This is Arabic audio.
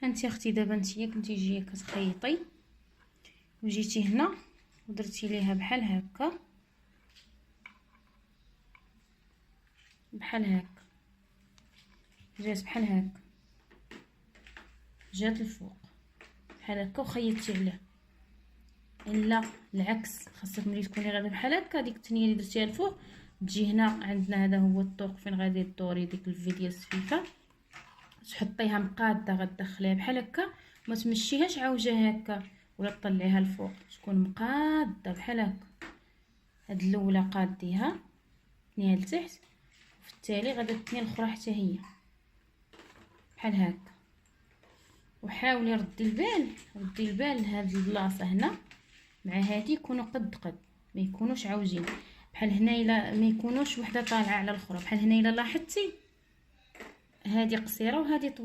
هانتي اختي دابا نتيا كنتي جايه كتخيطي وجيتي هنا ودرتي ليها بحال هكا بحال هكا، جات بحال هكا، جات الفوق بحال هكا وخيطتي عليه. الا العكس خاصك ملي تكوني غادا بحال هكا ديك الثانيه اللي درتيها الفوق تجي هنا عندنا هذا هو الطوق فين غادي دوري ديك الفي ديال السفيفه، تحطيها مقاده غتدخليها بحال هكا وما تمشيهاش عوجه هكا ولا تطلعيها الفوق، تكون مقاده بحال هكا. هاد الاولى قاديها ثنيها لتحت وفي التالي غادا الثانيه الاخرى حتى هي بحال هكا. وحاولي ردي البال لهاد البلاصه هنا مع هادي يكونوا قد ما يكونوش عاوجين بحال هنا، الا ما يكونوش وحده طالعه على الاخرى بحال هنا. الا لاحظتي هادي قصيره وهادي طويله.